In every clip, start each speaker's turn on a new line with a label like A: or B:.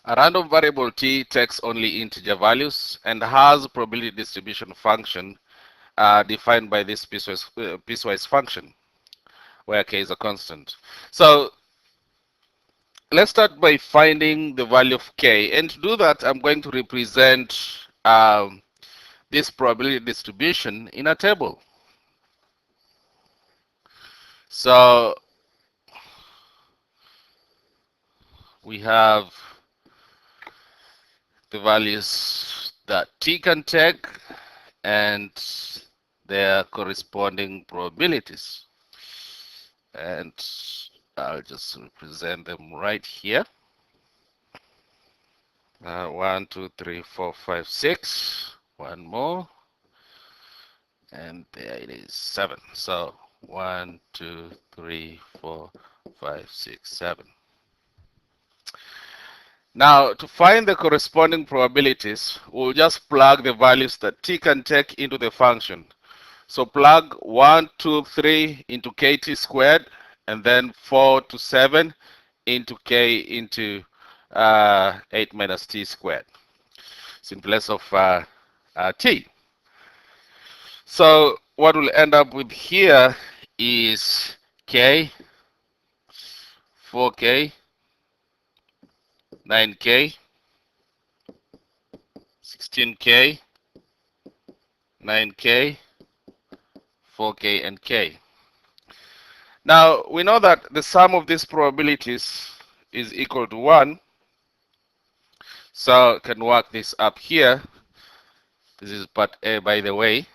A: A random variable t takes only integer values and has probability distribution function defined by this piecewise function, where k is a constant. So let's start by finding the value of k. And to do that, I'm going to represent this probability distribution in a table. So we have the values that t can take and their corresponding probabilities. And I'll just represent them right here. 1, 2, 3, 4, 5, 6. One more. And there it is, 7. So 1, 2, 3, 4, 5, 6, 7. Now, to find the corresponding probabilities, we'll just plug the values that t can take into the function. So plug 1, 2, 3 into kt squared, and then 4 to 7 into k into 8 minus t squared. It's in place of t. So what we'll end up with here is k, 4k, 9k, 16k, 9k, 4k, and k. Now, we know that the sum of these probabilities is equal to 1. So, can work this up here. This is part A, by the way.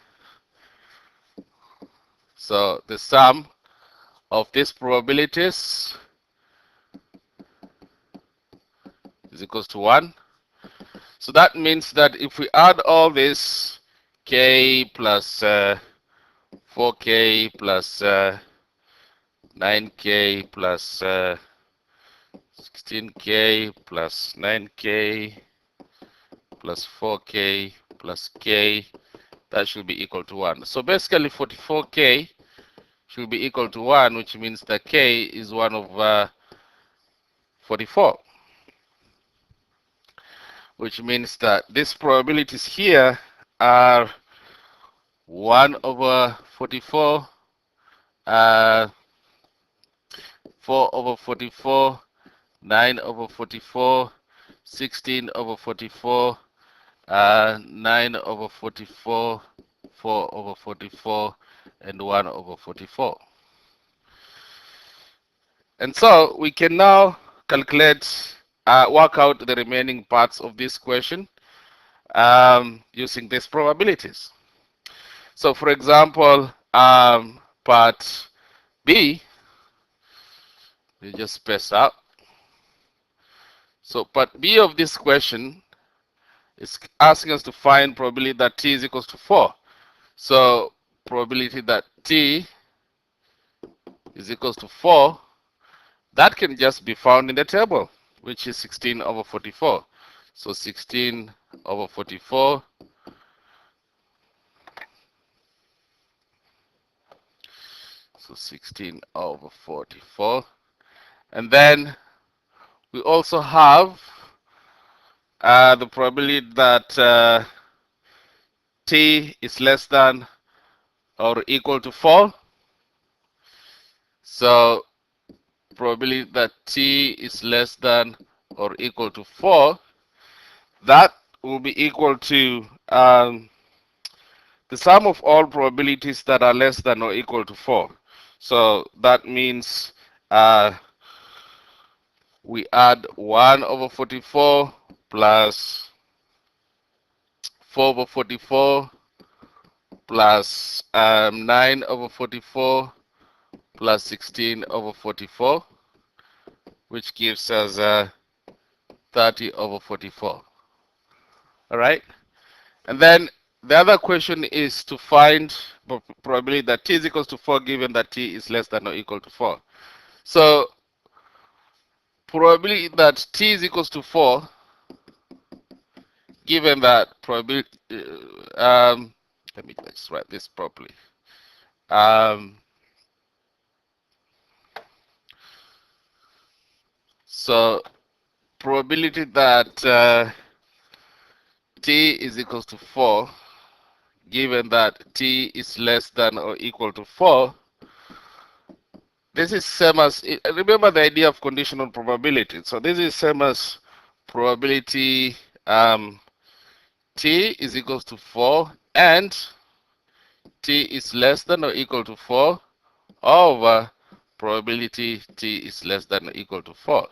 A: So, the sum of these probabilities is equals to 1. So, that means that if we add all this, k plus 4k plus 9k plus 16k plus 9k plus 4k plus k, that should be equal to 1. So basically 44k should be equal to 1, which means that k is 1 over 44. Which means that these probabilities here are 1 over 44, 4 over 44, 9 over 44, 16 over 44, 9 over 44, 4 over 44, and 1 over 44. And so we can now calculate, work out the remaining parts of this question using these probabilities. So for example, part B, we just space out. So part B of this question is asking us to find probability that t is equals to 4. So probability that t is equals to 4, that can just be found in the table, which is 16 over 44. So 16 over 44 so 16 over 44. And then we also have the probability that t is less than or equal to 4. So probability that t is less than or equal to 4, that will be equal to the sum of all probabilities that are less than or equal to 4. So that means we add 1 over 44 plus 4 over 44 plus 9 over 44 plus 16 over 44, which gives us 30 over 44. All right. And then the other question is to find probability that t is equals to 4 given that t is less than or equal to 4. So probability that t is equals to 4 given that probability, let me just write this properly. So probability that t is equals to 4, given that t is less than or equal to 4, this is same as, remember the idea of conditional probability. So this is same as probability t is equals to 4 and t is less than or equal to 4 over probability t is less than or equal to 4,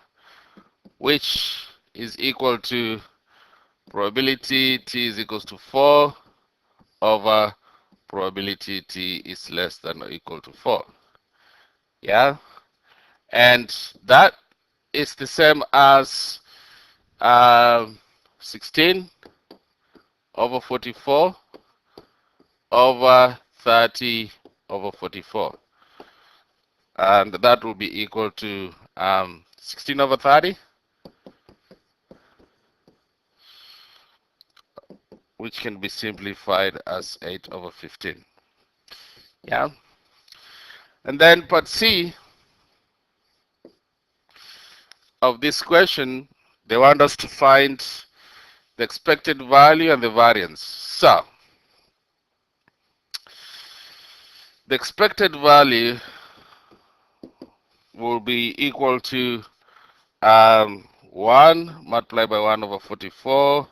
A: which is equal to probability t is equals to 4 over probability t is less than or equal to 4. Yeah, and that is the same as 16 over 44 over 30 over 44, and that will be equal to 16 over 30, which can be simplified as 8 over 15. Yeah, and then part C of this question, they want us to find the expected value and the variance. So the expected value will be equal to 1 multiplied by 1 over 44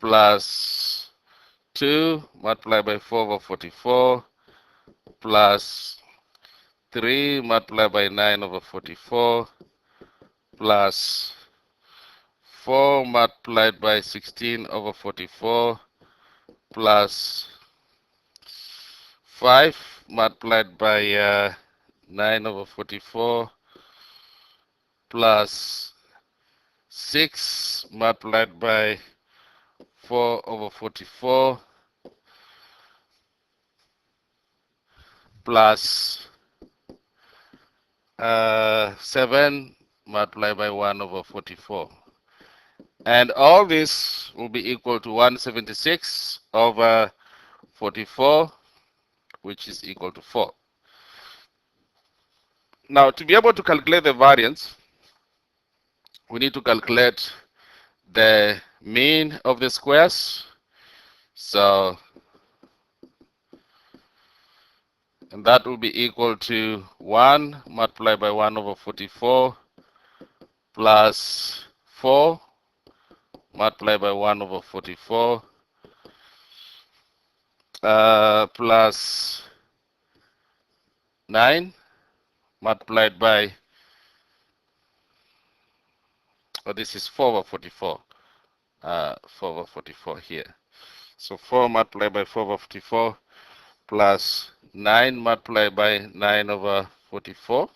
A: plus 2 multiplied by 4 over 44 plus 3 multiplied by 9 over 44 plus 4 multiplied by 16 over 44 plus 5 multiplied by 9 over 44 plus 6 multiplied by 4 over 44 plus 7 multiplied by 1 over 44. And all this will be equal to 176 over 44, which is equal to 4. Now, to be able to calculate the variance, we need to calculate the mean of the squares. So, and that will be equal to 1 multiplied by 1 over 44 plus 4 multiplied by 1 over 44 plus 9 multiplied by, oh, this is 4 over 44, 4 over 44 here. So 4 multiplied by 4 over 44 plus 9 multiplied by 9 over 44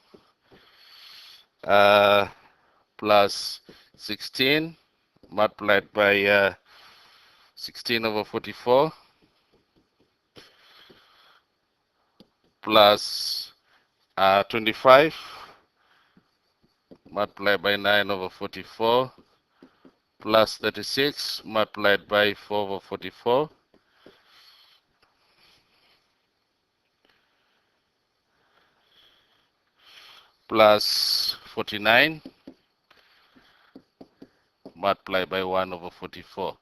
A: plus 16 multiplied by 16 over 44 plus 25 multiplied by 9 over 44 plus 36 multiplied by 4 over 44 plus 49 multiplied by 1 over 44.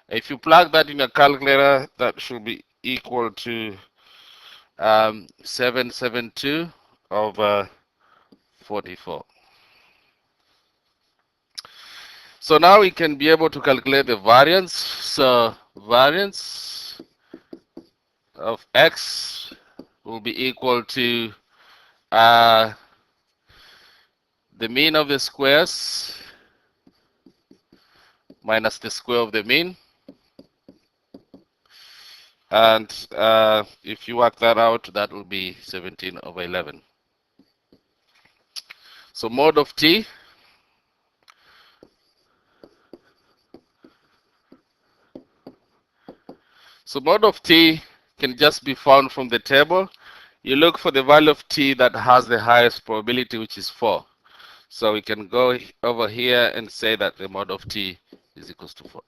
A: If you plug that in a calculator, that should be equal to 772 over 44. So now we can be able to calculate the variance. So variance of x will be equal to the mean of the squares minus the square of the mean. And if you work that out, that will be 17 over 11. So mod of t can just be found from the table. You look for the value of t that has the highest probability, which is 4. So we can go over here and say that the mod of t is equals to 4.